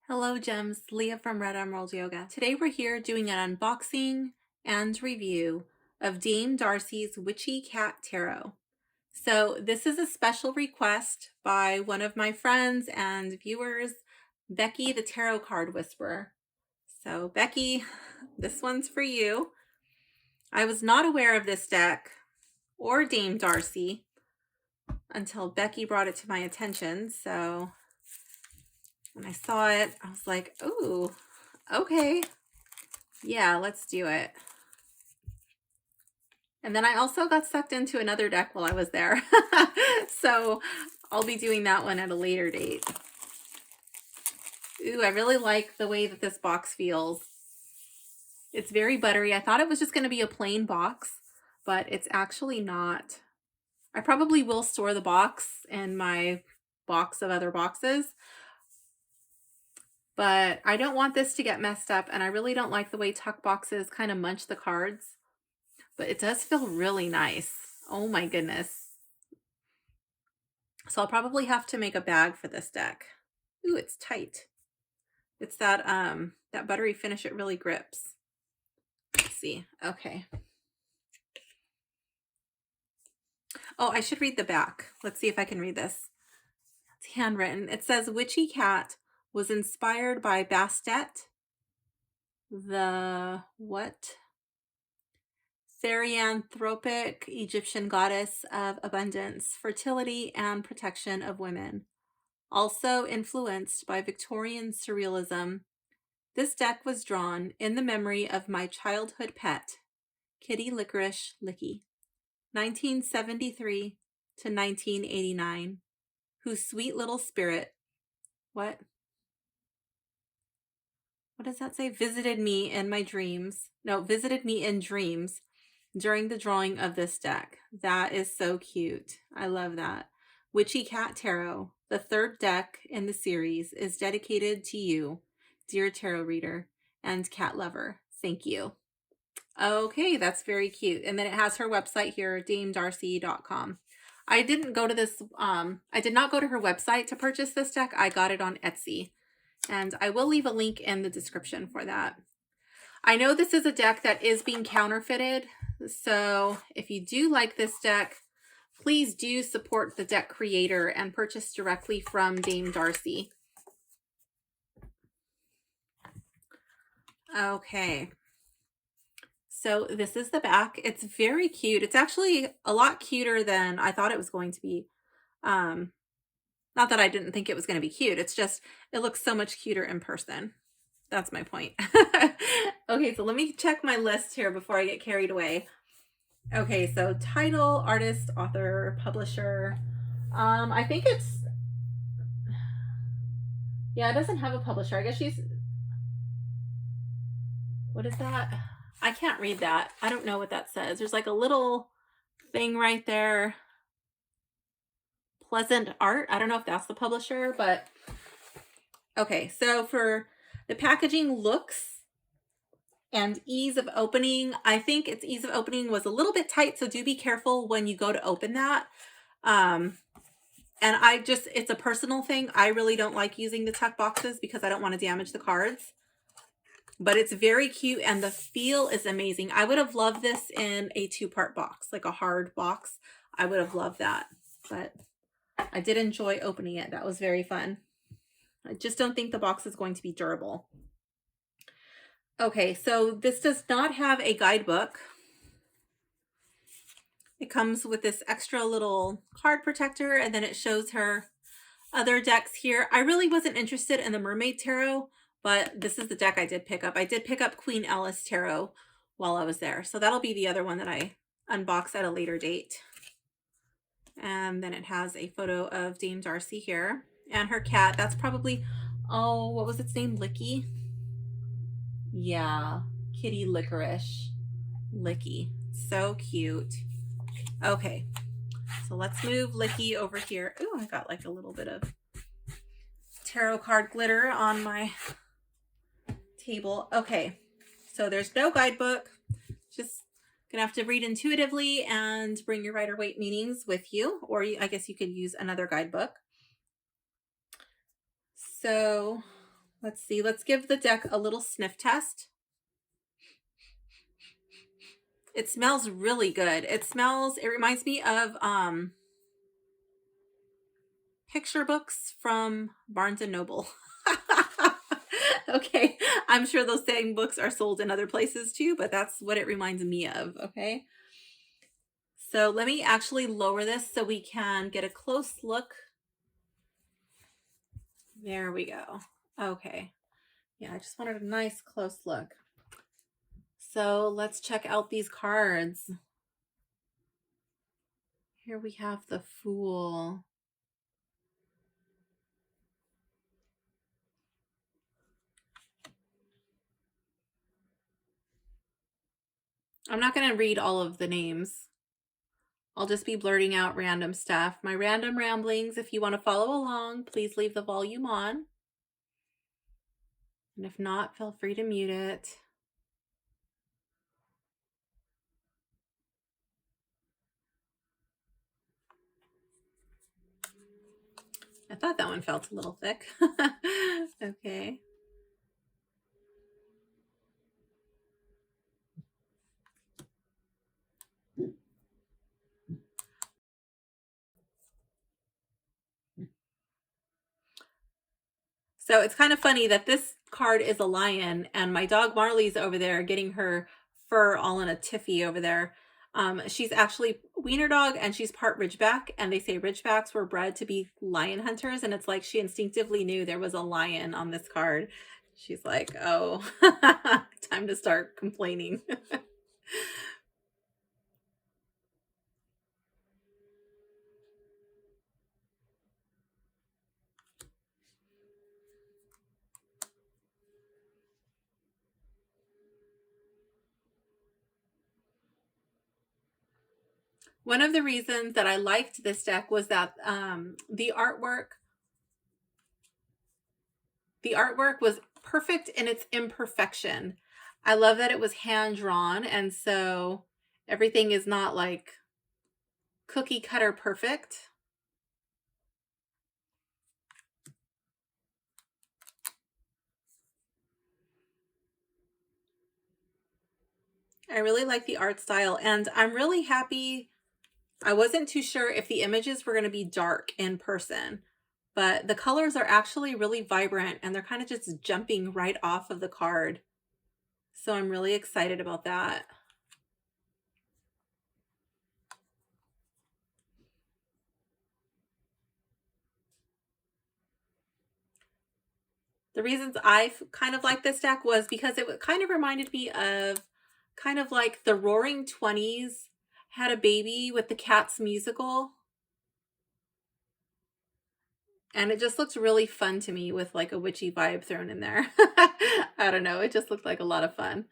Hello Gems, Leah from Red Emerald Yoga. Today we're here doing an unboxing and review of Dame Darcy's Witchy Cat Tarot. So this is a special request by one of my friends and viewers, Becky the Tarot Card Whisperer. So Becky, this one's for you. I was not aware of this deck or Dame Darcy until Becky brought it to my attention. So when I saw it, I was like, ooh, okay. Yeah, let's do it. And then I also got sucked into another deck while I was there. So I'll be doing that one at a later date. Ooh, I really like the way that this box feels. It's very buttery. I thought it was just going to be a plain box, but it's actually not. I probably will store the box in my box of other boxes, but I don't want this to get messed up, and I really don't like the way tuck boxes kind of munch the cards. But it does feel really nice. Oh my goodness. So I'll probably have to make a bag for this deck. Ooh, it's tight. It's that that buttery finish, it really grips. Let's see. Okay. Oh, I should read the back. Let's see if I can read this. It's handwritten. It says Witchy Cat was inspired by Bastet, the what? Therianthropic Egyptian goddess of abundance, fertility, and protection of women. Also influenced by Victorian surrealism, this deck was drawn in the memory of my childhood pet, Kitty Licorice Licky, 1973 to 1989, whose sweet little spirit, what does that say? Visited me in dreams during the drawing of this deck. That is so cute. I love that. Witchy Cat Tarot, the third deck in the series, is dedicated to you, dear tarot reader and cat lover. Thank you. Okay, that's very cute. And then it has her website here, damedarcy.com. I didn't go to this, I did not go to her website to purchase this deck. I got it on Etsy. And I will leave a link in the description for that. I know this is a deck that is being counterfeited. So if you do like this deck, please do support the deck creator and purchase directly from Dame Darcy. Okay. So this is the back. It's very cute. It's actually a lot cuter than I thought it was going to be. Not that I didn't think it was going to be cute. It's just, it looks so much cuter in person. That's my point. Okay, so let me check my list here before I get carried away. Okay, so title, artist, author, publisher. I think it's, yeah, it doesn't have a publisher. I guess she's, what is that? I can't read that. I don't know what that says. There's like a little thing right there. Pleasant Art. I don't know if that's the publisher, but okay. So for the packaging looks and ease of opening, I think its ease of opening was a little bit tight, so do be careful when you go to open that. And it's a personal thing. I really don't like using the tuck boxes because I don't want to damage the cards. But it's very cute and the feel is amazing. I would have loved this in a two-part box, like a hard box. I would have loved that, but I did enjoy opening it. That was very fun. I just don't think the box is going to be durable. Okay, so this does not have a guidebook. It comes with this extra little card protector, and then it shows her other decks here. I really wasn't interested in the Mermaid Tarot, but this is the deck I did pick up. I did pick up Queen Alice Tarot while I was there. So that'll be the other one that I unbox at a later date. And then it has a photo of Dame Darcy here. And her cat, that's probably, oh, what was its name? Licky? Yeah, Kitty Licorice Licky. So cute. Okay, so let's move Licky over here. Ooh, I got like a little bit of tarot card glitter on my table. Okay, so there's no guidebook. Just gonna have to read intuitively and bring your Rider Waite meanings with you, or I guess you could use another guidebook. So Let's see. Let's give the deck a little sniff test. It smells really good. It reminds me of picture books from Barnes and Noble. Okay, I'm sure those same books are sold in other places too, but that's what it reminds me of. Okay, so let me actually lower this so we can get a close look. There we go. Okay, yeah, I just wanted a nice close look. So let's check out these cards. Here we have the Fool. I'm not going to read all of the names. I'll just be blurting out random stuff. My random ramblings, if you want to follow along, please leave the volume on. And if not, feel free to mute it. I thought that one felt a little thick. Okay. So it's kind of funny that this card is a lion and my dog Marley's over there getting her fur all in a tiffy over there. She's actually wiener dog and she's part Ridgeback, and they say Ridgebacks were bred to be lion hunters, and it's like she instinctively knew there was a lion on this card. She's like, oh, time to start complaining. One of the reasons that I liked this deck was that the artwork was perfect in its imperfection. I love that it was hand drawn, and so everything is not like cookie cutter perfect. I really like the art style, and I'm really happy. I wasn't too sure if the images were going to be dark in person, but the colors are actually really vibrant and they're kind of just jumping right off of the card. So I'm really excited about that. The reasons I kind of like this deck was because it kind of reminded me of kind of like the Roaring 20s had a baby with the Cats musical. And it just looked really fun to me with like a witchy vibe thrown in there. I don't know. It just looked like a lot of fun.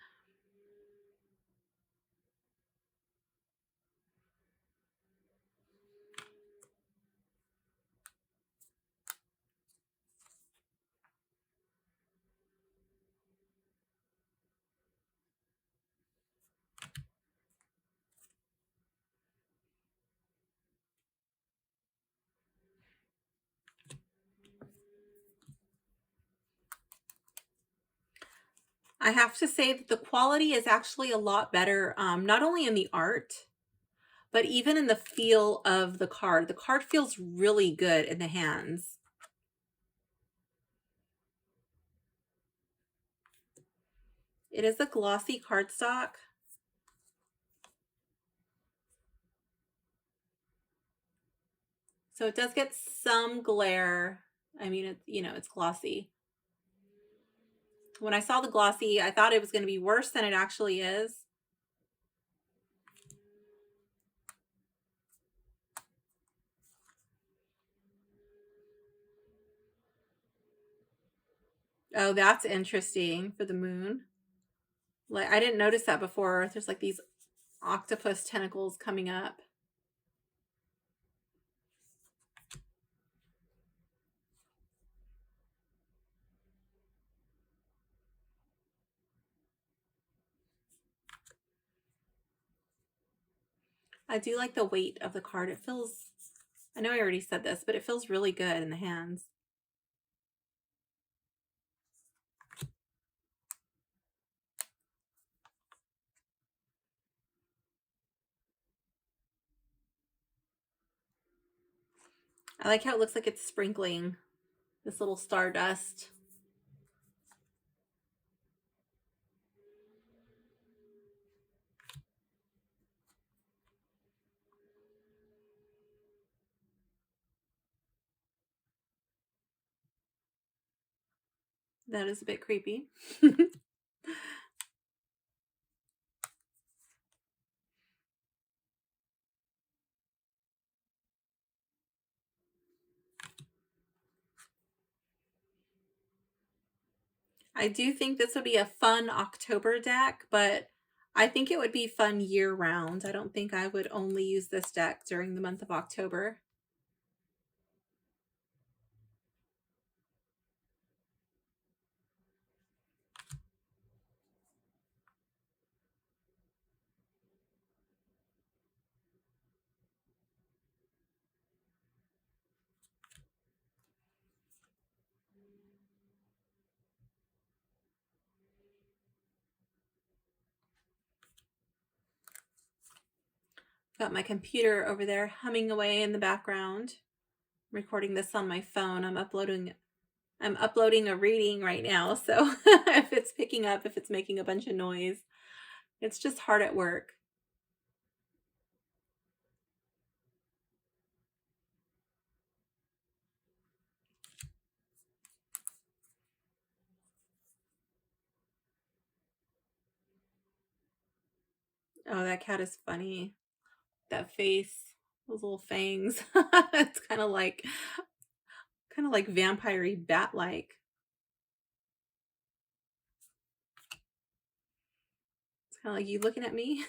I have to say that the quality is actually a lot better, not only in the art, but even in the feel of the card. The card feels really good in the hands. It is a glossy cardstock. So it does get some glare. I mean, it's glossy. When I saw the glossy, I thought it was going to be worse than it actually is. Oh, that's interesting for the moon. Like, I didn't notice that before. There's like these octopus tentacles coming up. I do like the weight of the card. It feels, I know I already said this, but it feels really good in the hands. I like how it looks like it's sprinkling this little stardust. That is a bit creepy. I do think this would be a fun October deck, but I think it would be fun year round. I don't think I would only use this deck during the month of October. Got my computer over there humming away in the background. I'm recording this on my phone. I'm uploading a reading right now, so if it's picking up, if it's making a bunch of noise, it's just hard at work. Oh, that cat is funny. That face, those little fangs. It's kind of like vampire-y, bat-like. It's kind of like, you looking at me?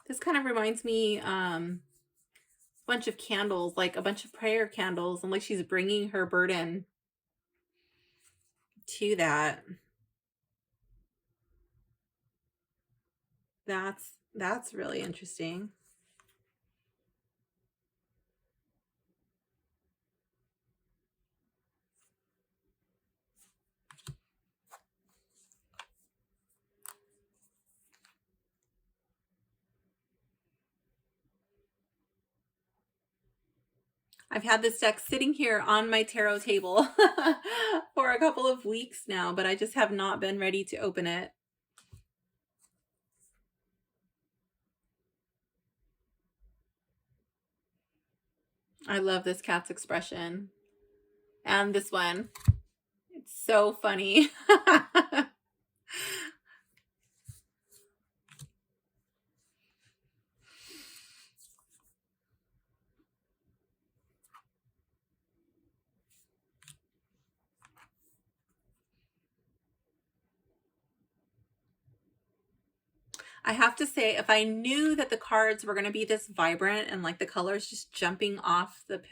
This kind of reminds me, bunch of candles, like a bunch of prayer candles, and like she's bringing her burden to that. That's really interesting. I've had this deck sitting here on my tarot table for a couple of weeks now, but I just have not been ready to open it. I love this cat's expression. And this one. It's so funny. I have to say, if I knew that the cards were going to be this vibrant and like the colors just jumping off the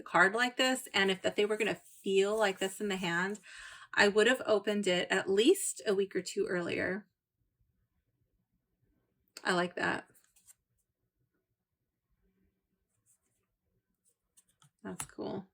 card like this, and if that they were going to feel like this in the hand, I would have opened it at least a week or two earlier. I like that. That's cool.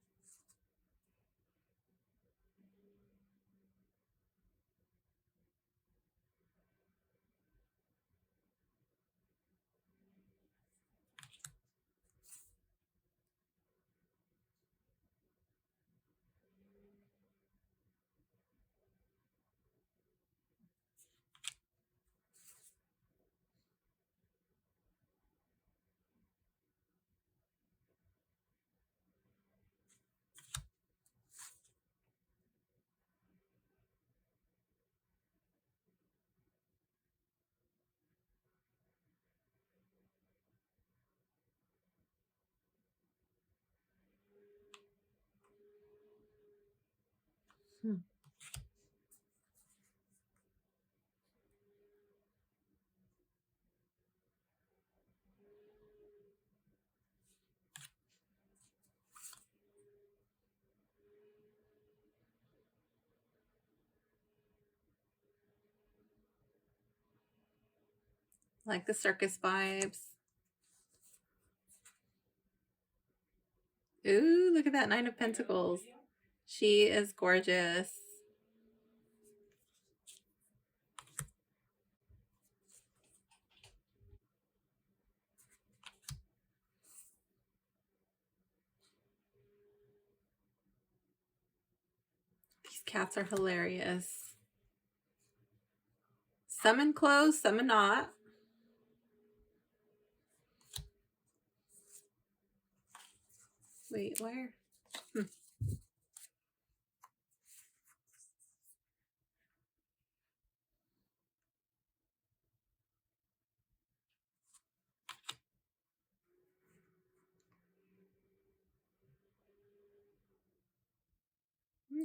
Hmm. Like the circus vibes. Ooh, look at that 9 of Pentacles. She is gorgeous. These cats are hilarious. Some enclosed, some are not. Wait, where?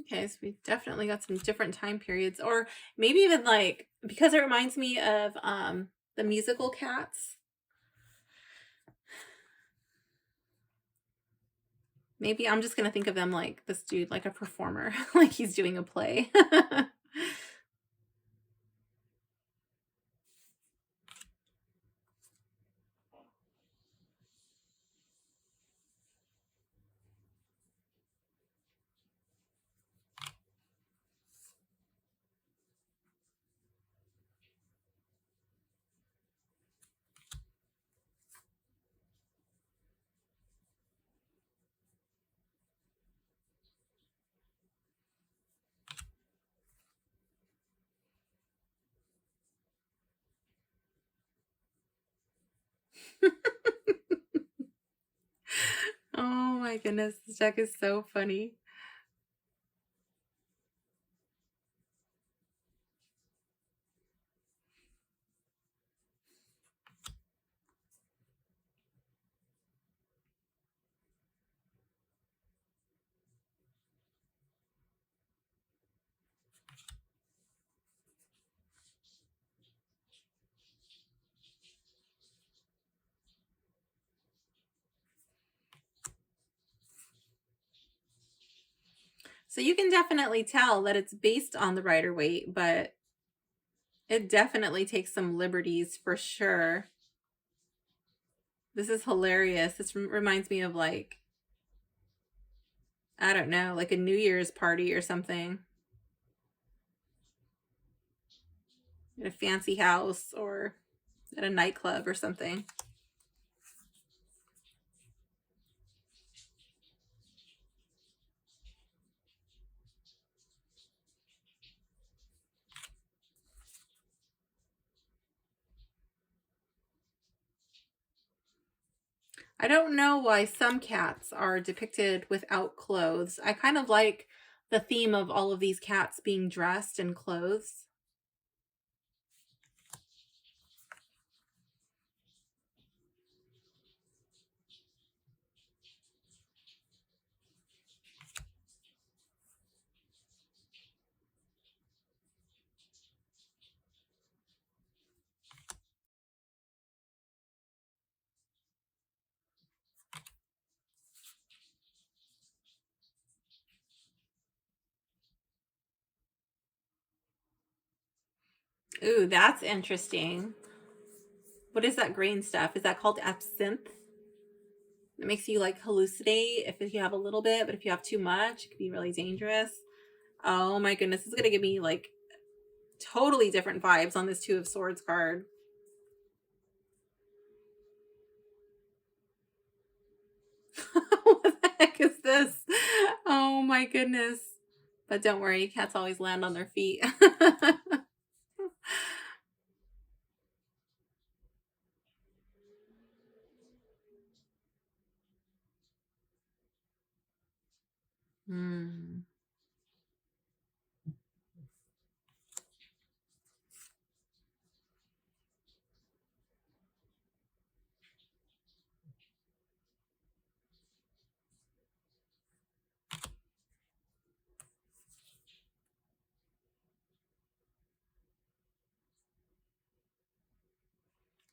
Okay, so we definitely got some different time periods, or maybe even like, because it reminds me of the musical Cats. Maybe I'm just gonna think of them like this dude, like a performer, like he's doing a play. Oh my goodness, this deck is so funny. So you can definitely tell that it's based on the Rider Waite, but it definitely takes some liberties for sure. This is hilarious. This reminds me of like, I don't know, like a New Year's party or something. At a fancy house or at a nightclub or something. I don't know why some cats are depicted without clothes. I kind of like the theme of all of these cats being dressed in clothes. Ooh, that's interesting. What is that green stuff? Is that called absinthe? It makes you like hallucinate if you have a little bit, but if you have too much, it could be really dangerous. Oh my goodness, it's gonna give me like totally different vibes on this Two of Swords card. What the heck is this? Oh my goodness. But don't worry, cats always land on their feet. Hmm.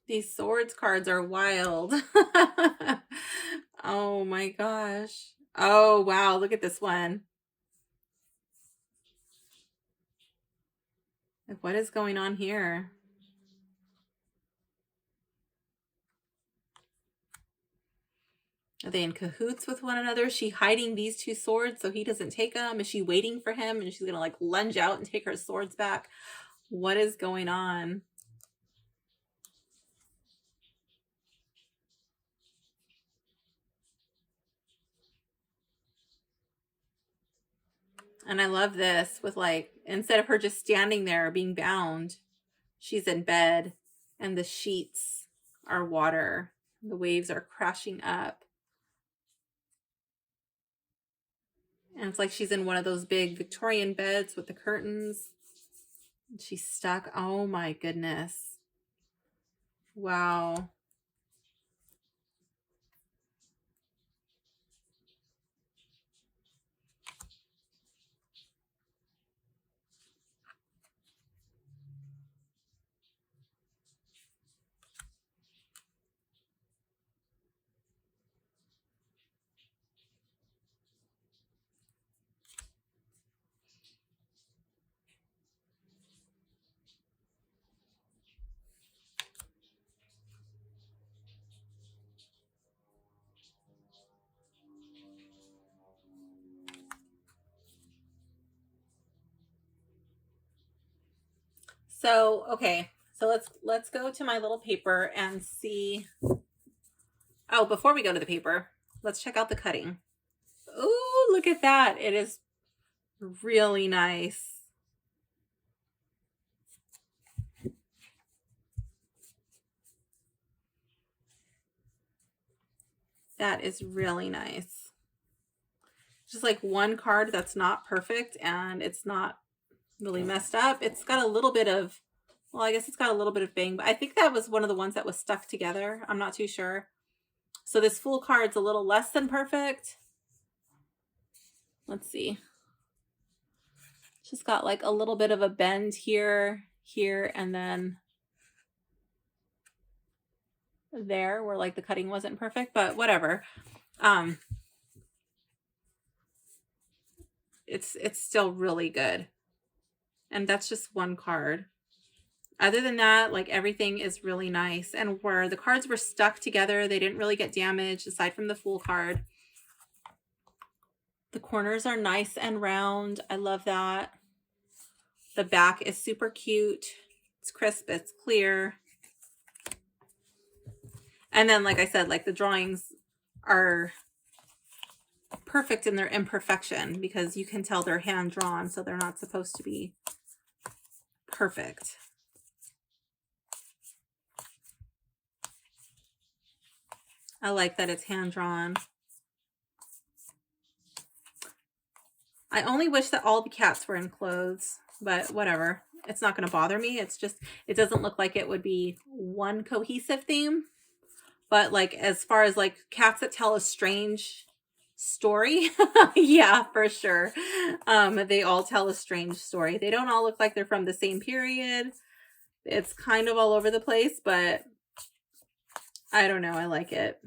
These swords cards are wild. Oh my gosh. Oh wow, look at this one. Like, what is going on here? Are they in cahoots with one another? Is she hiding these two swords so he doesn't take them? Is she waiting for him and she's gonna like lunge out and take her swords back? What is going on? And I love this with like, instead of her just standing there being bound, she's in bed and the sheets are water. The waves are crashing up. And it's like she's in one of those big Victorian beds with the curtains. And she's stuck. Oh my goodness. Wow. So, okay. So let's go to my little paper and see. Oh, before we go to the paper, let's check out the cutting. Oh, look at that. It is really nice. That is really nice. Just like one card that's not perfect and it's not really messed up. It's got a little bit of, well, I guess it's got a little bit of bang, but I think that was one of the ones that was stuck together. I'm not too sure. So this Fool card's a little less than perfect. Let's see. Just got like a little bit of a bend here, and then there where like the cutting wasn't perfect, but whatever. It's still really good. And that's just one card. Other than that, like everything is really nice. And where the cards were stuck together, they didn't really get damaged aside from the Fool card. The corners are nice and round. I love that. The back is super cute. It's crisp, it's clear. And then, like I said, like the drawings are perfect in their imperfection because you can tell they're hand drawn, so they're not supposed to be perfect. I like that it's hand drawn. I only wish that all the cats were in clothes, but whatever. It's not going to bother me. It's just, it doesn't look like it would be one cohesive theme. But like, as far as like cats that tell a strange story, yeah, for sure. They all tell a strange story. They don't all look like they're from the same period. It's kind of all over the place, but I don't know. I like it.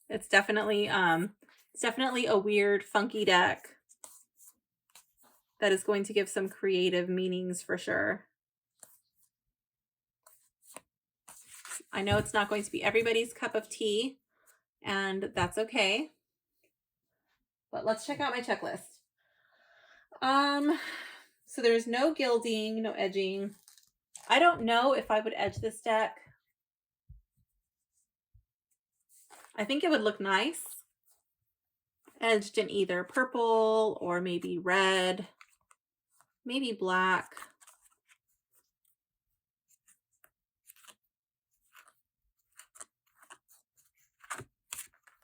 It's definitely a weird, funky deck that is going to give some creative meanings for sure. I know it's not going to be everybody's cup of tea, and that's okay. But let's check out my checklist. So there's no gilding, no edging. I don't know if I would edge this deck. I think it would look nice edged in either purple or maybe red, maybe black.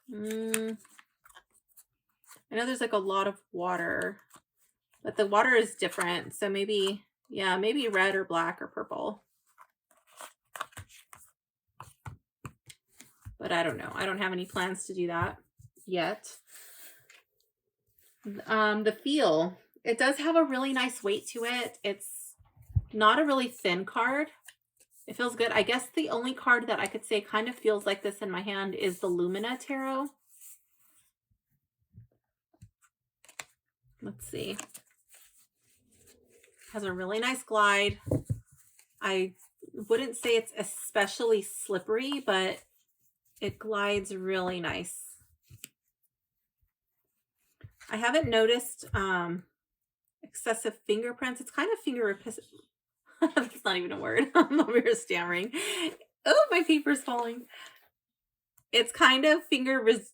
I know there's like a lot of water, but the water is different. So maybe, yeah, maybe red or black or purple. But I don't know. I don't have any plans to do that yet. The feel, it does have a really nice weight to it. It's not a really thin card. It feels good. I guess the only card that I could say kind of feels like this in my hand is the Lumina Tarot. Let's see. Has a really nice glide. I wouldn't say it's especially slippery, but it glides really nice. I haven't noticed excessive fingerprints. It's kind of that's not even a word. I'm over here stammering. Oh, my paper's falling. It's kind of finger. Let's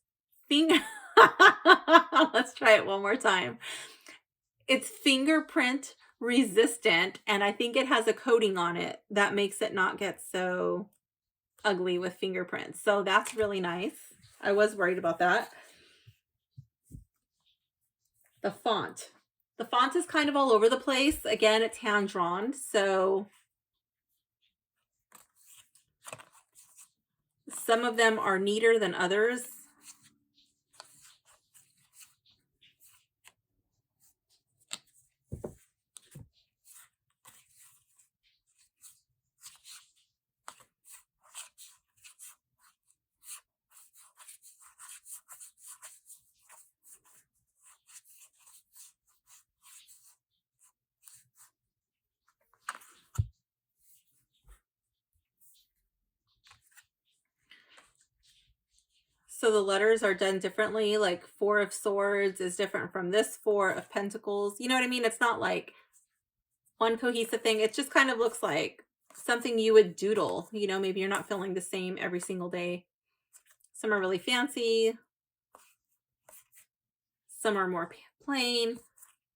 try it one more time. It's fingerprint resistant, and I think it has a coating on it that makes it not get so ugly with fingerprints. So that's really nice. I was worried about that. The font. The font is kind of all over the place. Again, it's hand drawn, so some of them are neater than others. So the letters are done differently. Like 4 of Swords is different from this 4 of Pentacles. You know what I mean? It's not like one cohesive thing. It just kind of looks like something you would doodle. You know, maybe you're not feeling the same every single day. Some are really fancy. Some are more plain.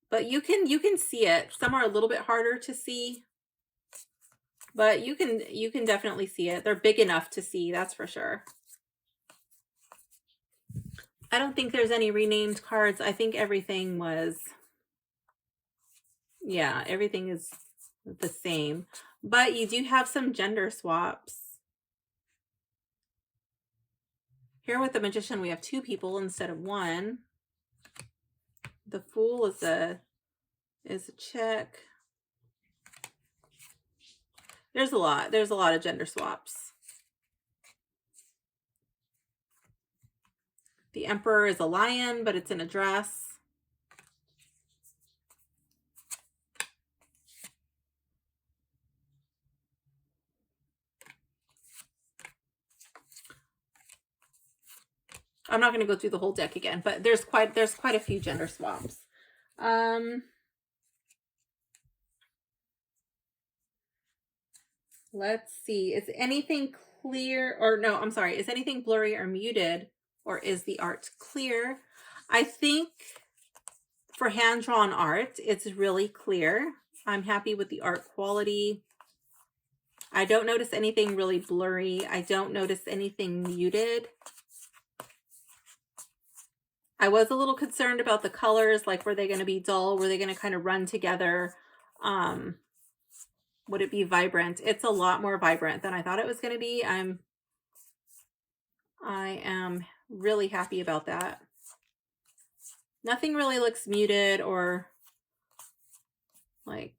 But you can see it. Some are a little bit harder to see. But you can definitely see it. They're big enough to see, that's for sure. I don't think there's any renamed cards. I think everything was, yeah, everything is the same. But you do have some gender swaps. Here with the Magician, we have 2 people instead of 1. The Fool is a chick. There's a lot of gender swaps. The Emperor is a lion, but it's in a dress. I'm not going to go through the whole deck again, but there's quite a few gender swaps. Let's see. Is anything clear or no, I'm sorry. Is anything blurry or muted, or is the art clear? I think for hand-drawn art, it's really clear. I'm happy with the art quality. I don't notice anything really blurry. I don't notice anything muted. I was a little concerned about the colors, like were they going to be dull? Were they going to kind of run together? Would it be vibrant? It's a lot more vibrant than I thought it was going to be. I am really happy about that. Nothing really looks muted, or like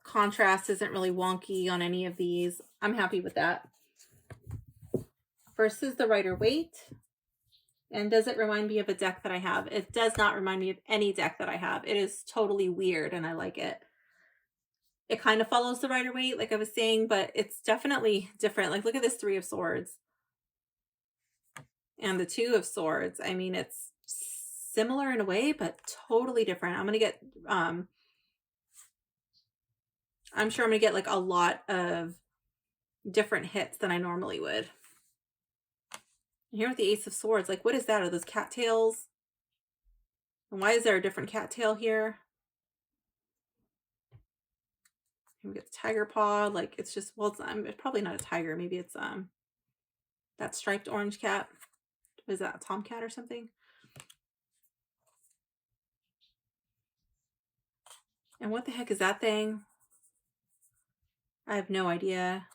contrast isn't really wonky on any of these. I'm happy with that. First is the Rider Waite. And does it remind me of a deck that I have? It does not remind me of any deck that I have. It is totally weird and I like it. It kind of follows the Rider Waite, like I was saying, but it's definitely different. Like, look at this 3 of Swords. And the 2 of Swords. I mean, it's similar in a way, but totally different. I'm going to get, I'm sure I'm going to get like a lot of different hits than I normally would. Here with the Ace of Swords, like, what is that? Are those cattails? And why is there a different cattail here? Here we get the tiger paw. Like, it's just, well, it's probably not a tiger. Maybe it's that striped orange cat. Is that a tomcat or something? And what the heck is that thing? I have no idea.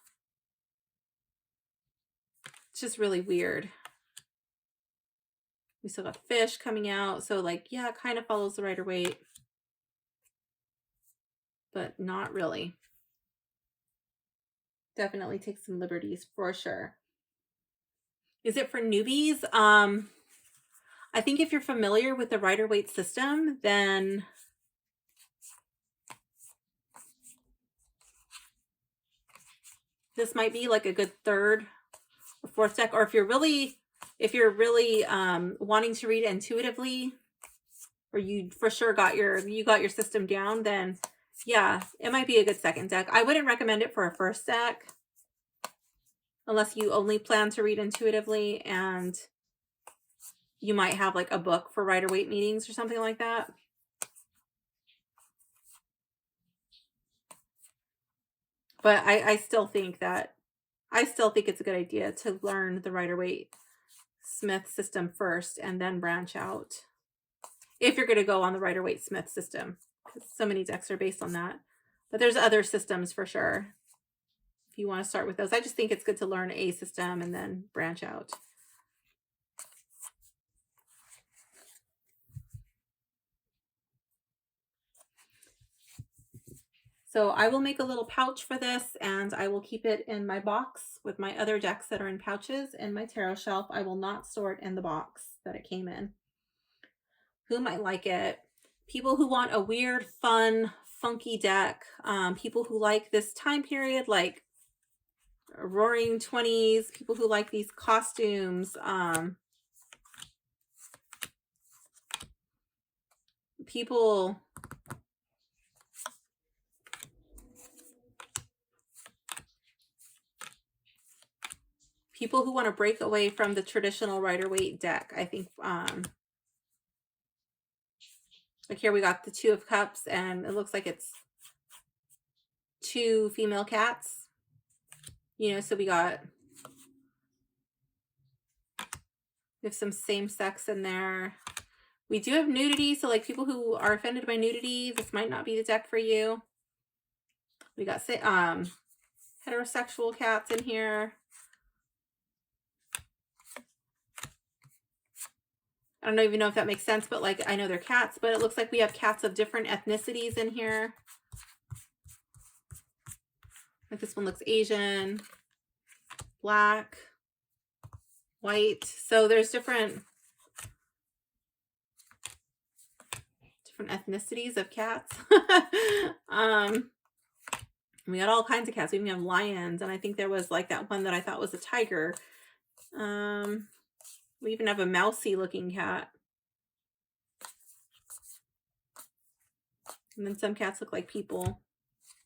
It's just really weird. We still got fish coming out. So like, yeah, it kind of follows the Rider Waite, but not really. Definitely take some liberties for sure. Is it for newbies? I think if you're familiar with the Rider Waite system, then this might be like a good 3rd or 4th deck. Or if you're really wanting to read intuitively, or you for sure got your system down, then yeah, it might be a good second deck. I wouldn't recommend it for a first deck unless you only plan to read intuitively and you might have like a book for Rider Waite meetings or something like that. But I still think it's a good idea to learn the Rider Waite Smith system first and then branch out. If you're going to go on the Rider Waite Smith system, because so many decks are based on that. But there's other systems for sure. If you want to start with those, I just think it's good to learn a system and then branch out. So I will make a little pouch for this and I will keep it in my box with my other decks that are in pouches in my tarot shelf. I will not store it in the box that it came in. Who might like it? People who want a weird, fun, funky deck. People who like this time period, like Roaring 20s. People who like these costumes. People who want to break away from the traditional Rider Waite deck. I think like here we got the Two of Cups and it looks like it's 2 female cats. You know, so we have some same sex in there. We do have nudity, so like people who are offended by nudity, this might not be the deck for you. We got heterosexual cats in here. I don't even know if that makes sense, but like I know they're cats, but it looks like we have cats of different ethnicities in here. Like this one looks Asian, black, white. So there's different ethnicities of cats. We got all kinds of cats. We even have lions, and I think there was like that one that I thought was a tiger. We even have a mousy looking cat. And then some cats look like people.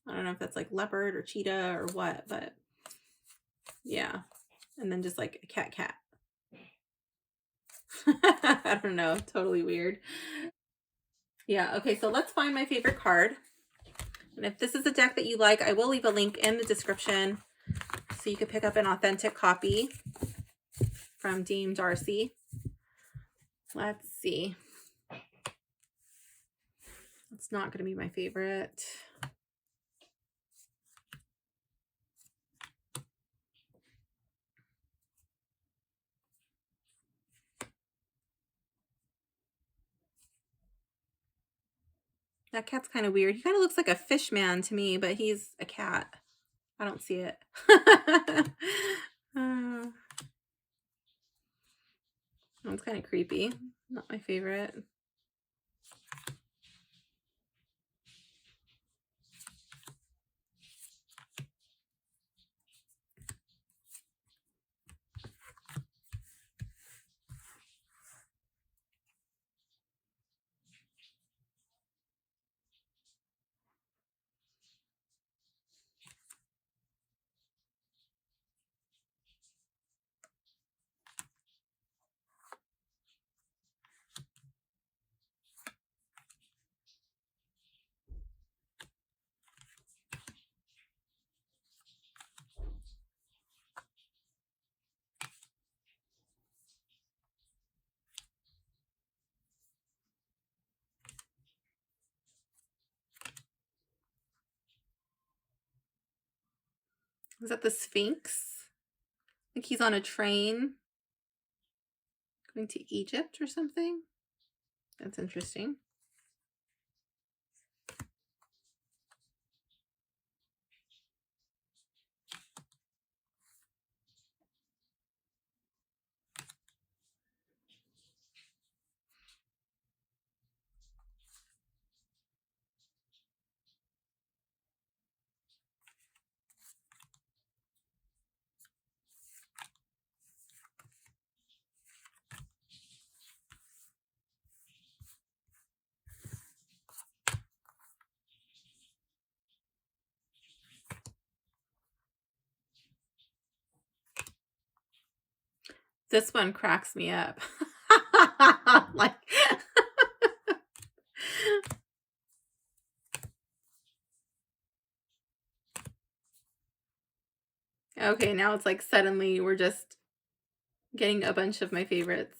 I don't know if that's like leopard or cheetah or what, but yeah. And then just like a cat. I don't know. Totally weird. Yeah. Okay. So let's find my favorite card. And if this is a deck that you like, I will leave a link in the description so you can pick up an authentic copy from Dame Darcy. Let's see. It's not going to be my favorite. That cat's kind of weird. He kind of looks like a fish man to me, but he's a cat. I don't see it. It's kind of creepy. Not my favorite. Is that the Sphinx? I think he's on a train going to Egypt or something. That's interesting. This one cracks me up. Like, okay, now it's like suddenly we're just getting a bunch of my favorites.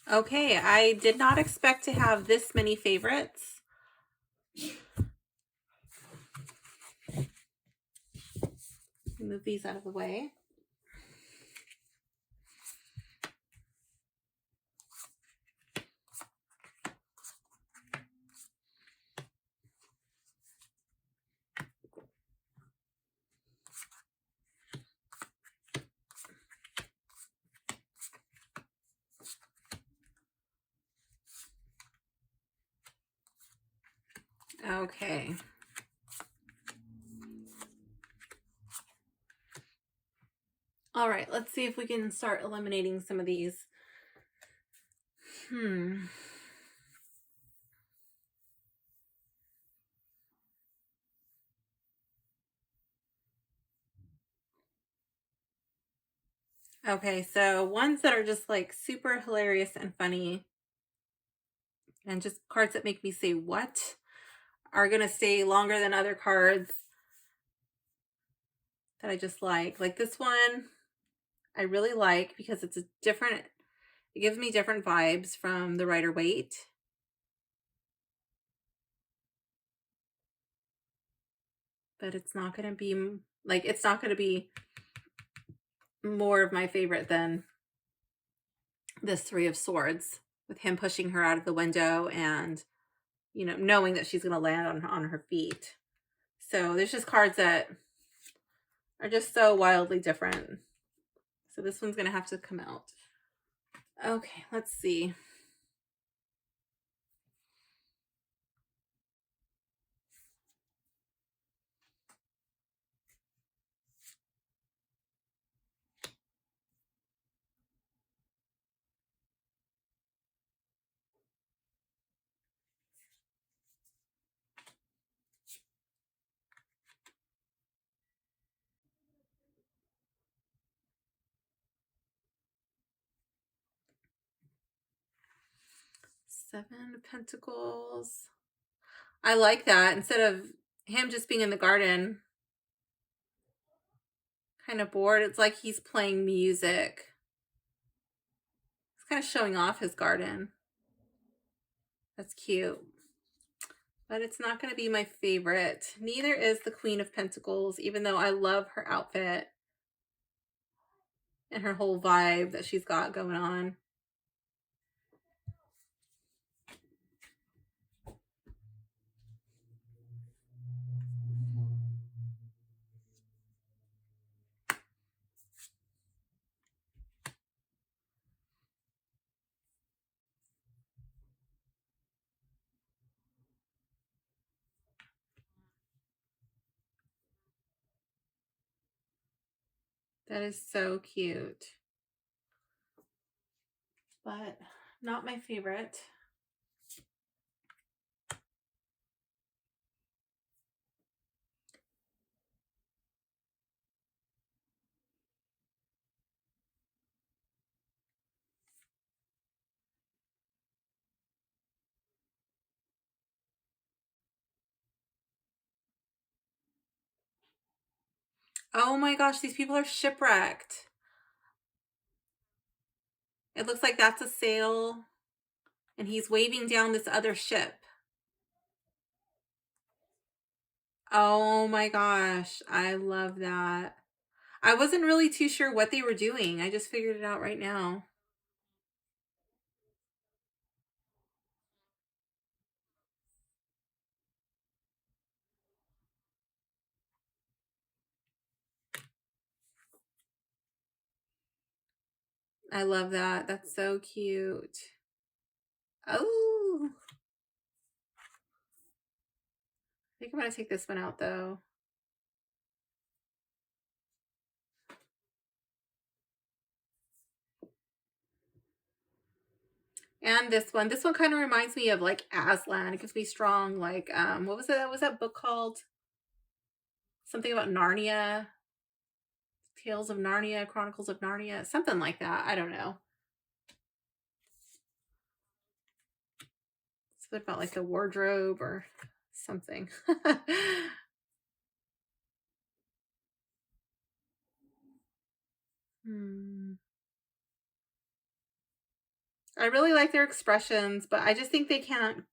Okay, I did not expect to have this many favorites. Move these out of the way. Okay. All right, let's see if we can start eliminating some of these. Okay, so ones that are just like super hilarious and funny and just cards that make me say what are gonna stay longer than other cards that I just like. Like this one I really like because it's a different, it gives me different vibes from the Ryder Waite. But it's not gonna be like, it's not gonna be more of my favorite than this Three of Swords, with him pushing her out of the window and, you know, knowing that she's going to land on her feet. So there's just cards that are just so wildly different. So this one's going to have to come out. Okay, let's see. Seven of Pentacles. I like that. Instead of him just being in the garden, kind of bored, it's like he's playing music. He's kind of showing off his garden. That's cute. But it's not going to be my favorite. Neither is the Queen of Pentacles, even though I love her outfit and her whole vibe that she's got going on. That is so cute. but not my favorite. Oh my gosh, these people are shipwrecked. It looks like that's a sail, and he's waving down this other ship. Oh my gosh, I love that. I wasn't really too sure what they were doing. I just figured it out right now. I love that. That's so cute. Oh, I think I'm going to take this one out though. And this one kind of reminds me of like Aslan. It gives me strong, like, what was it? What was that book called? Something about Narnia, Tales of Narnia, Chronicles of Narnia, something like that. I don't know. It's about like a wardrobe or something. I really like their expressions, but I just think they can't.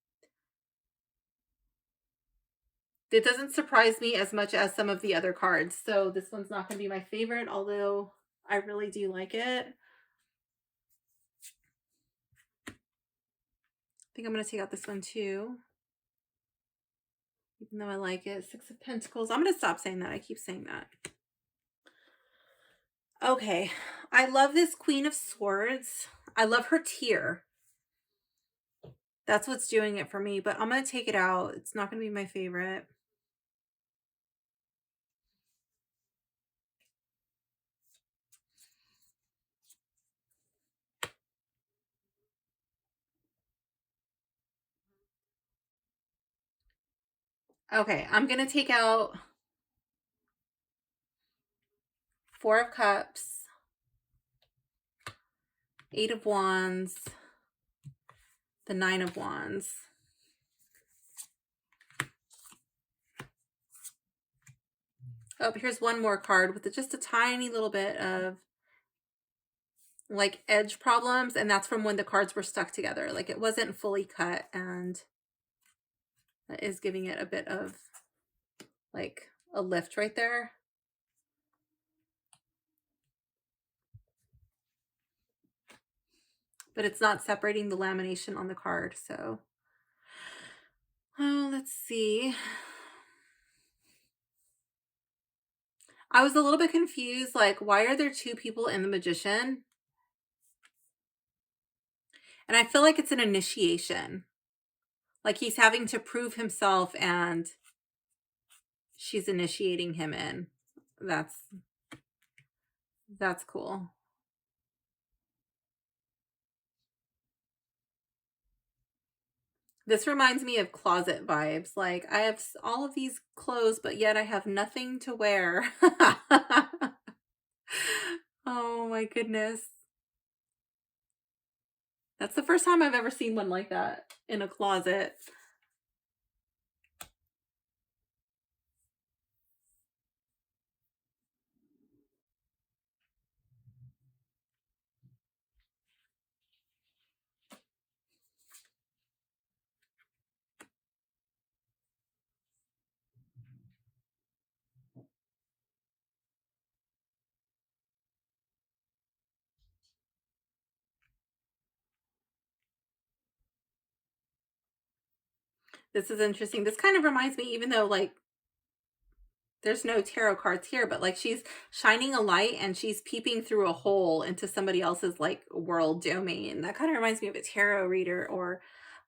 It doesn't surprise me as much as some of the other cards. So this one's not going to be my favorite, although I really do like it. I think I'm going to take out this one too. Even though I like it. Six of Pentacles. I'm going to stop saying that. I keep saying that. Okay. I love this Queen of Swords. I love her tear. That's what's doing it for me, but I'm going to take it out. It's not going to be my favorite. Okay, I'm going to take out Four of Cups, Eight of Wands, the Nine of Wands. Oh, here's one more card with just a tiny little bit of like edge problems, and that's from when the cards were stuck together. Like it wasn't fully cut, and that is giving it a bit of like a lift right there. But it's not separating the lamination on the card, so. Oh, let's see. I was a little bit confused, like, why are there two people in the Magician? And I feel like it's an initiation. Like he's having to prove himself and she's initiating him in. That's cool. This reminds me of closet vibes. Like I have all of these clothes, but yet I have nothing to wear. Oh my goodness. That's the first time I've ever seen one like that in a closet. This is interesting. This kind of reminds me, even though like there's no tarot cards here, but like she's shining a light and she's peeping through a hole into somebody else's like world domain. That kind of reminds me of a tarot reader or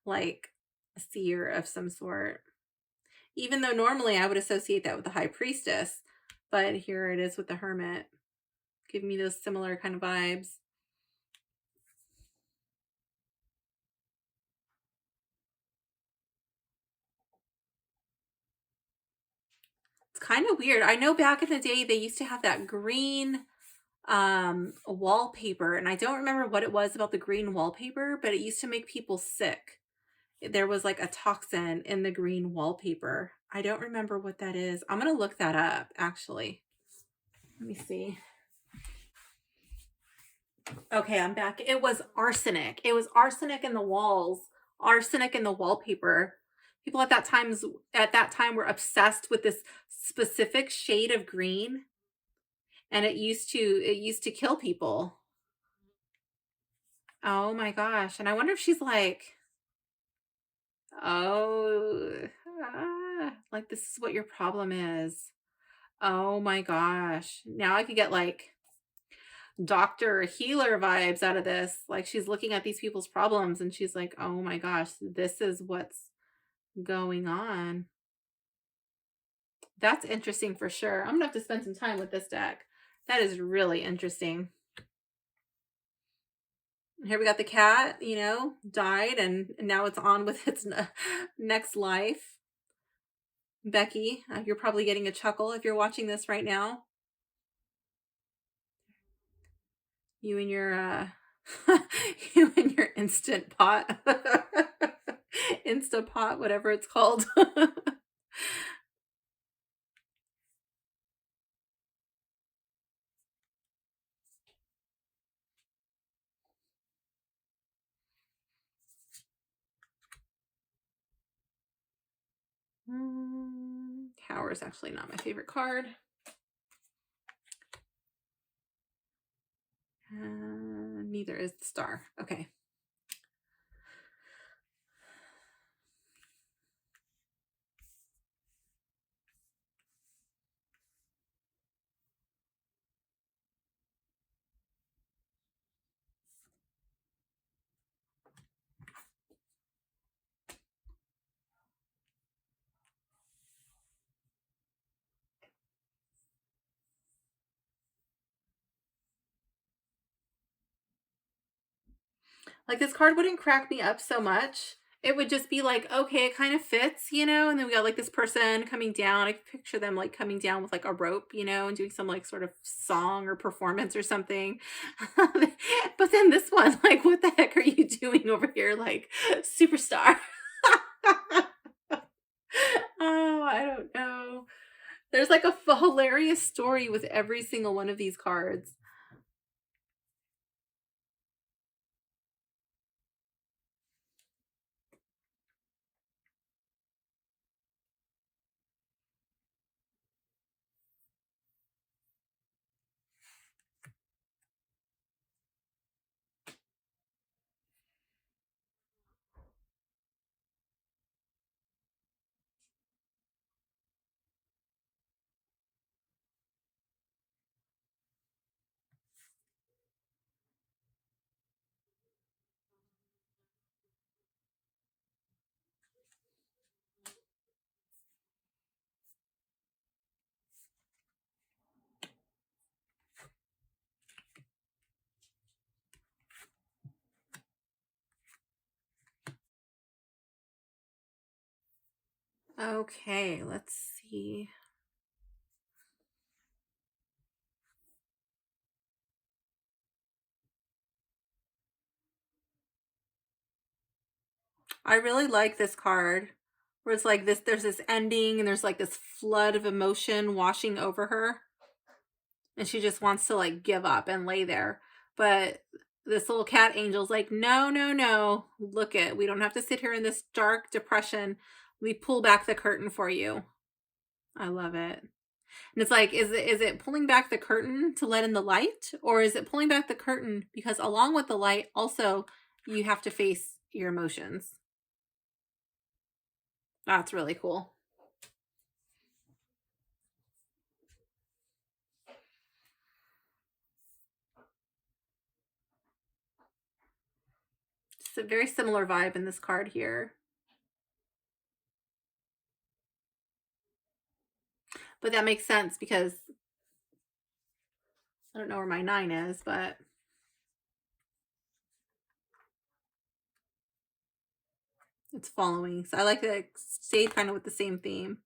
like a seer of some sort. Even though normally I would associate that with the High Priestess, but here it is with the Hermit. Giving me those similar kind of vibes. kind of weird. I know back in the day they used to have that green wallpaper, and I don't remember what it was about the green wallpaper, but it used to make people sick. There was like a toxin in the green wallpaper. I don't remember what that is. I'm gonna look that up actually. Let me see. Okay, I'm back. It was arsenic. It was arsenic in the walls, arsenic in the wallpaper. People at that time were obsessed with this specific shade of green, and it used to kill people. Oh my gosh. And I wonder if she's like, "Oh, like this is what your problem is." Oh my gosh. Now I could get like doctor healer vibes out of this. Like she's looking at these people's problems and she's like, "Oh my gosh, this is what's going on." That's interesting for sure. I'm gonna have to spend some time with this deck. That is really interesting. Here we got the cat, died and now it's on with its next life. Becky, you're probably getting a chuckle if you're watching this right now. You and your you and your instant pot. Instapot, whatever it's called. Tower is actually not my favorite card. Neither is the star. Okay. Like this card wouldn't crack me up so much. It would just be like, okay, it kind of fits, and then we got like this person coming down. I could picture them like coming down with like a rope, and doing some like sort of song or performance or something. But then this one, like, what the heck are you doing over here? Like, superstar. Oh, I don't know. There's like a hilarious story with every single one of these cards. Okay, let's see. I really like this card where it's like this, there's this ending and there's like this flood of emotion washing over her. And she just wants to like give up and lay there. But this little cat angel's like, no, no, no. Look it. We don't have to sit here in this dark depression. We pull back the curtain for you. I love it. And it's like, is it pulling back the curtain to let in the light? Or is it pulling back the curtain because along with the light, also you have to face your emotions? That's really cool. It's a very similar vibe in this card here. But that makes sense because I don't know where my 9 is, but it's following. So I like to stay kind of with the same theme.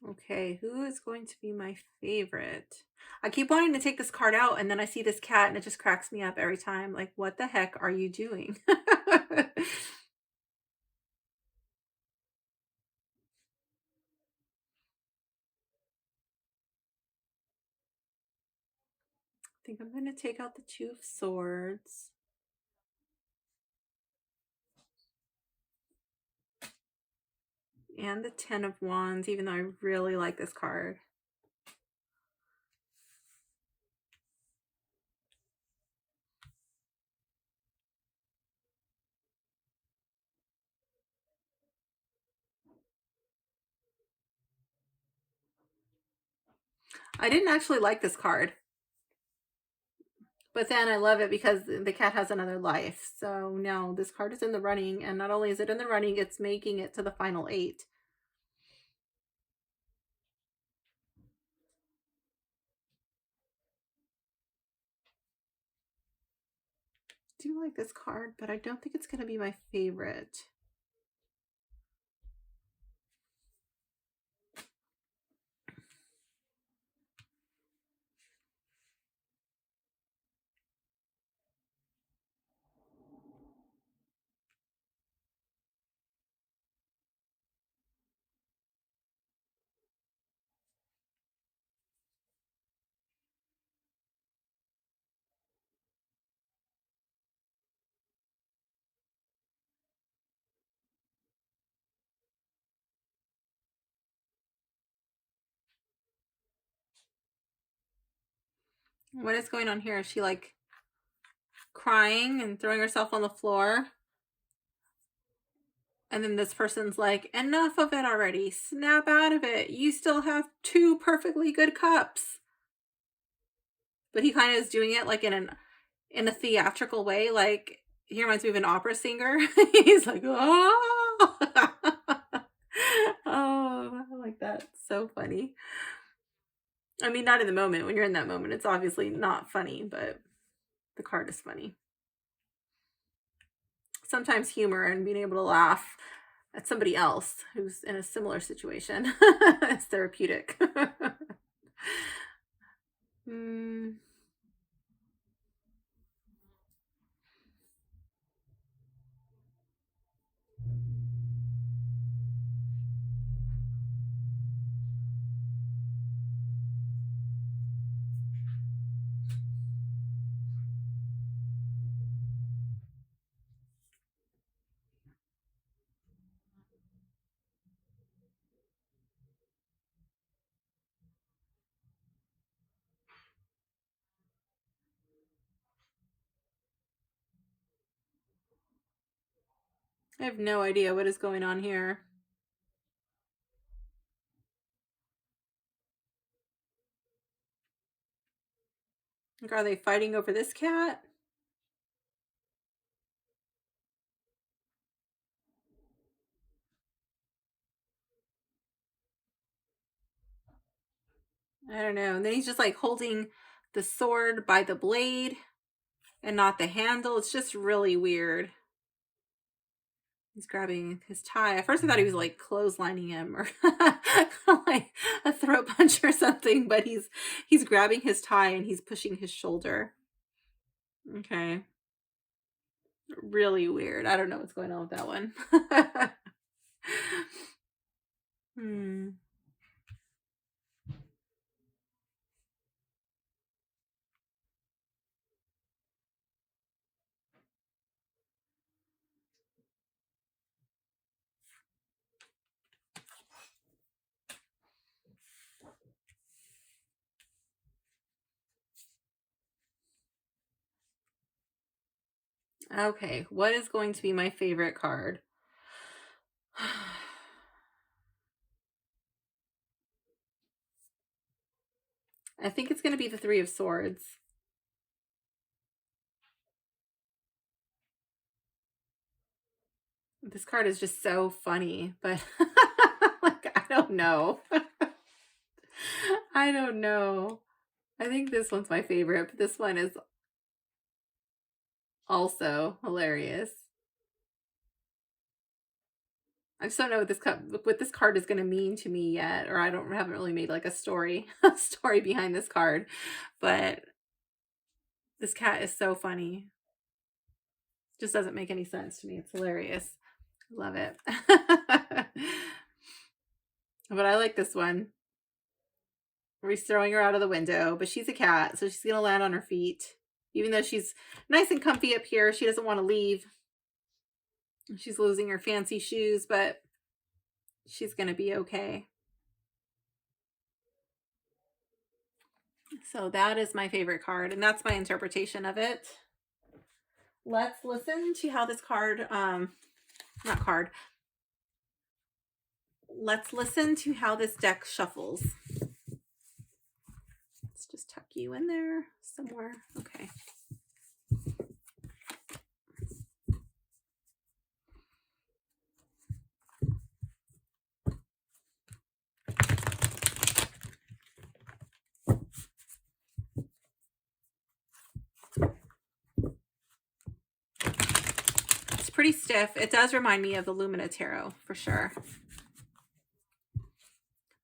Okay, who is going to be my favorite? I keep wanting to take this card out, and then I see this cat, and it just cracks me up every time. Like, what the heck are you doing? I think I'm going to take out the Two of Swords. And the Ten of Wands, even though I really like this card. I didn't actually like this card. But then I love it because the cat has another life. So no, this card is in the running. And not only is it in the running, it's making it to the final 8. I do like this card, but I don't think it's going to be my favorite. What is going on here? Is she like crying and throwing herself on the floor? And then this person's like, enough of it already. Snap out of it. You still have 2 perfectly good cups. But he kind of is doing it like in a theatrical way. Like, he reminds me of an opera singer. He's like, oh. Oh, I like that. So funny. I mean, not in the moment. When you're in that moment, it's obviously not funny, but the card is funny. Sometimes humor and being able to laugh at somebody else who's in a similar situation is therapeutic. mm. I have no idea what is going on here. Like, are they fighting over this cat? I don't know. And then he's just like holding the sword by the blade and not the handle. It's just really weird. He's grabbing his tie. At first I thought he was like clotheslining him or like a throat punch or something, but he's grabbing his tie and he's pushing his shoulder. Okay. Really weird. I don't know what's going on with that one. hmm. Okay, what is going to be my favorite card? I think it's going to be the Three of Swords. This card is just so funny, but like, I don't know. I don't know. I think this one's my favorite, but this one is also hilarious. I just don't know what this card is going to mean to me yet, or haven't really made like a story behind this card, but this cat is so funny. Just doesn't make any sense to me. It's hilarious. Love it. But I like this one. We're throwing her out of the window, but she's a cat, so she's going to land on her feet. Even though she's nice and comfy up here, she doesn't want to leave. She's losing her fancy shoes, but she's going to be okay. So that is my favorite card, and that's my interpretation of it. Let's listen to how this card, let's listen to how this deck shuffles. Let's just tuck you in there somewhere. Okay. It's pretty stiff. It does remind me of the Lumina Tarot for sure. I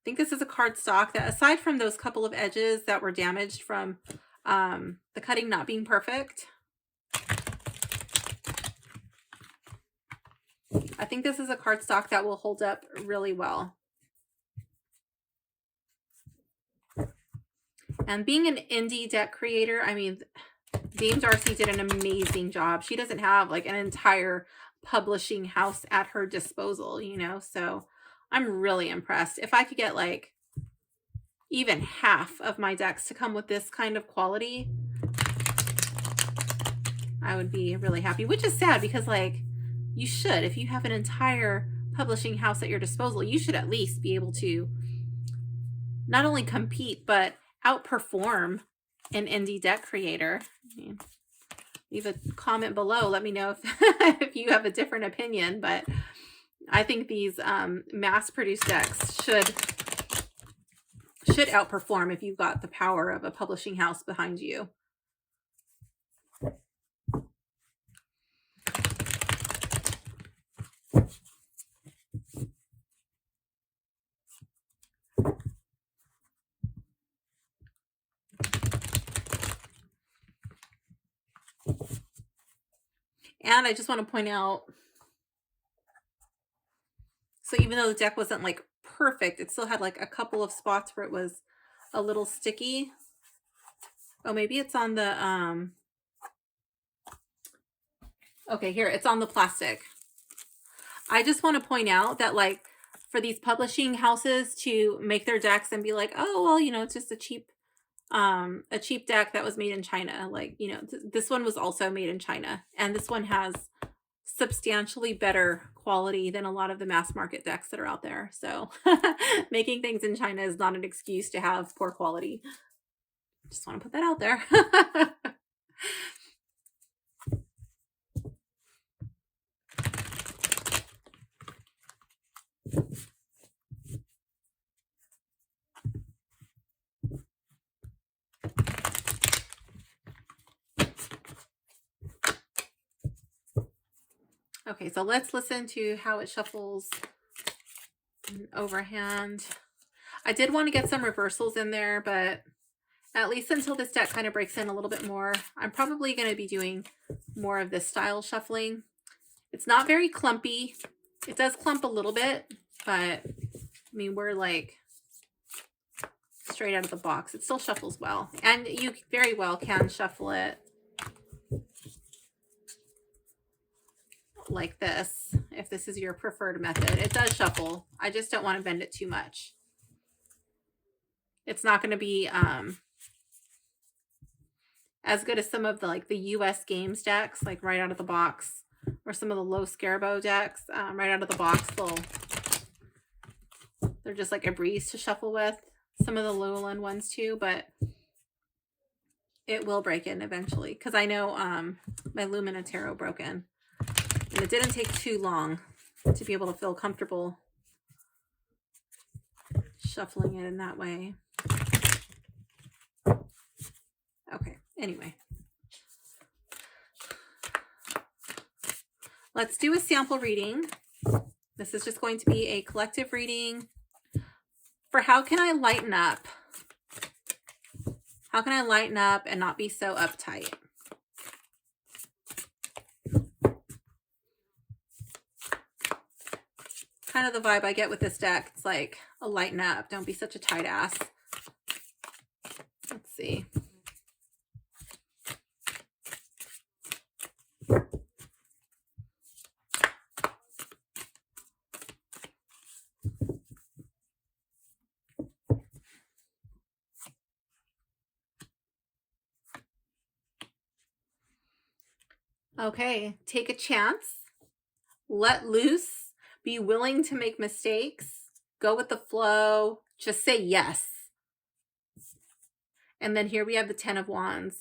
think this is a cardstock that, aside from those couple of edges that were damaged from the cutting not being perfect, I think this is a cardstock that will hold up really well. And being an indie deck creator, I mean, Dame Darcy did an amazing job. She doesn't have like an entire publishing house at her disposal, you know, so I'm really impressed. If I could get like even half of my decks to come with this kind of quality, I would be really happy, which is sad because like you should, if you have an entire publishing house at your disposal, you should at least be able to not only compete, but outperform an indie deck creator. I mean, leave a comment below. Let me know if, if you have a different opinion, but I think these mass-produced decks should outperform if you've got the power of a publishing house behind you. And I just want to point out, so even though the deck wasn't like perfect, it still had like a couple of spots where it was a little sticky. Oh, maybe it's on the, okay, here, it's on the plastic. I just want to point out that like for these publishing houses to make their decks and be like, oh, well, you know, it's just a cheap deck that was made in China. Like, you know, this one was also made in China, and this one has substantially better quality than a lot of the mass market decks that are out there. So making things in China is not an excuse to have poor quality. Just want to put that out there. Okay, so let's listen to how it shuffles overhand. I did want to get some reversals in there, but at least until this deck kind of breaks in a little bit more, I'm probably going to be doing more of this style shuffling. It's not very clumpy. It does clump a little bit, but I mean, we're like straight out of the box. It still shuffles well, and you very well can shuffle it like this if this is your preferred method. It does shuffle. I just don't want to bend it too much. It's not going to be as good as some of the like the US games decks, like right out of the box, or some of the low Scarabo decks. Right out of the box, they're just like a breeze to shuffle with. Some of the lowland ones too, but it will break in eventually, because I know my Lumina Tarot broke in. And it didn't take too long to be able to feel comfortable shuffling it in that way. Okay, anyway. Let's do a sample reading This is just going to be a collective reading for how can I lighten up? How can I lighten up and not be so uptight? Kind of the vibe I get with this deck. It's like a lighten up. Don't be such a tight ass. Let's see. Okay, take a chance, let loose, be willing to make mistakes, go with the flow, just say yes. And then here we have the 10 of Wands.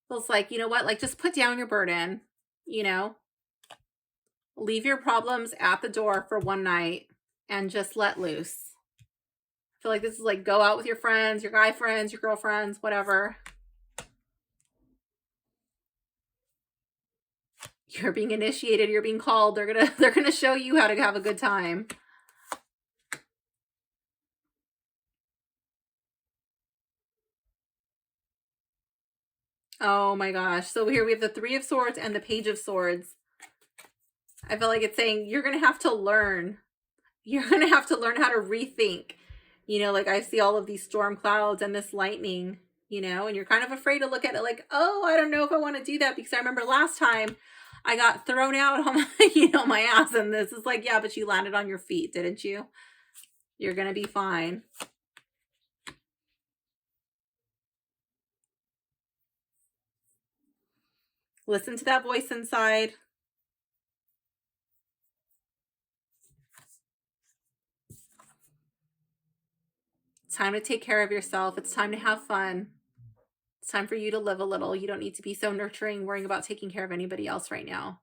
Feels like, you know what, like just put down your burden, you know, leave your problems at the door for one night and just let loose. I feel like this is like go out with your friends, your guy friends, your girlfriends, whatever. You're being initiated, you're being called. They're gonna show you how to have a good time. Oh my gosh. So here we have the 3 of Swords and the Page of Swords. I feel like it's saying you're gonna have to learn. You're gonna have to learn how to rethink. You know, like I see all of these storm clouds and this lightning, you know, and you're kind of afraid to look at it like, oh, I don't know if I want to do that, because I remember last time I got thrown out on my, you know, my ass, and this is like, yeah, but you landed on your feet, didn't you? You're going to be fine. Listen to that voice inside. It's time to take care of yourself. It's time to have fun. It's time for you to live a little. You don't need to be so nurturing, worrying about taking care of anybody else right now.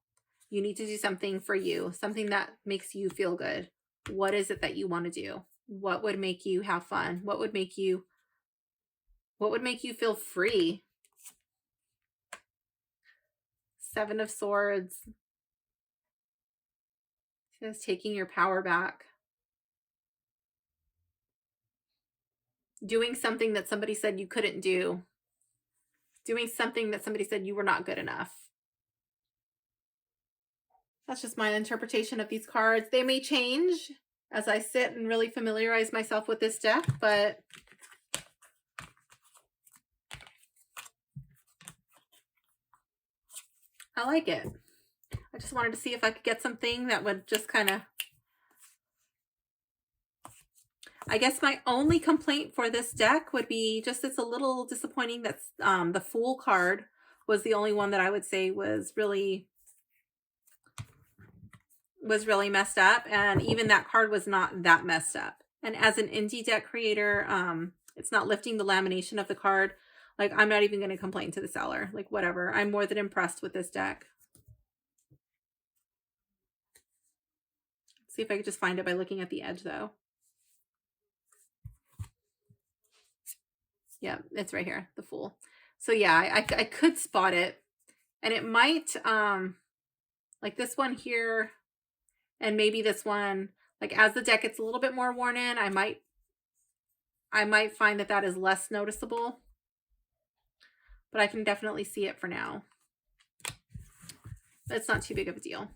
You need to do something for you, something that makes you feel good. What is it that you want to do? What would make you have fun? What would make you feel free? 7 of Swords. Just taking your power back. Doing something that somebody said you couldn't do. Doing something that somebody said you were not good enough. That's just my interpretation of these cards. They may change as I sit and really familiarize myself with this deck, but I like it. I just wanted to see if I could get something that would just kind of... I guess my only complaint for this deck would be just it's a little disappointing that the Fool card was the only one that I would say was really messed up, and even that card was not that messed up. And as an indie deck creator, it's not lifting the lamination of the card. Like, I'm not even going to complain to the seller. Like, whatever. I'm more than impressed with this deck. See if I could just find it by looking at the edge, though. Yeah, it's right here, the Fool. So yeah, I could spot it, and it might, like this one here, and maybe this one, like as the deck gets a little bit more worn in, I might find that that is less noticeable, but I can definitely see it for now. But it's not too big of a deal.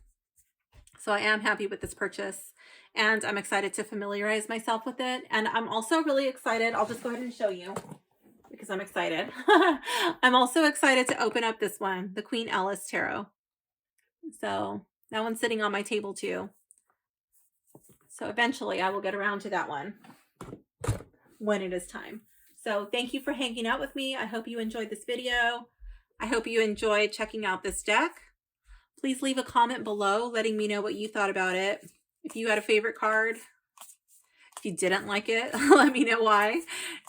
So I am happy with this purchase, and I'm excited to familiarize myself with it. And I'm also really excited. I'll just go ahead and show you because I'm excited. I'm also excited to open up this one, the Queen Alice Tarot. So that one's sitting on my table too. So eventually I will get around to that one when it is time. So thank you for hanging out with me. I hope you enjoyed this video. I hope you enjoyed checking out this deck. Please leave a comment below letting me know what you thought about it. If you had a favorite card, if you didn't like it, let me know why.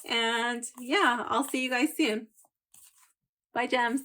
And yeah, I'll see you guys soon. Bye, gems.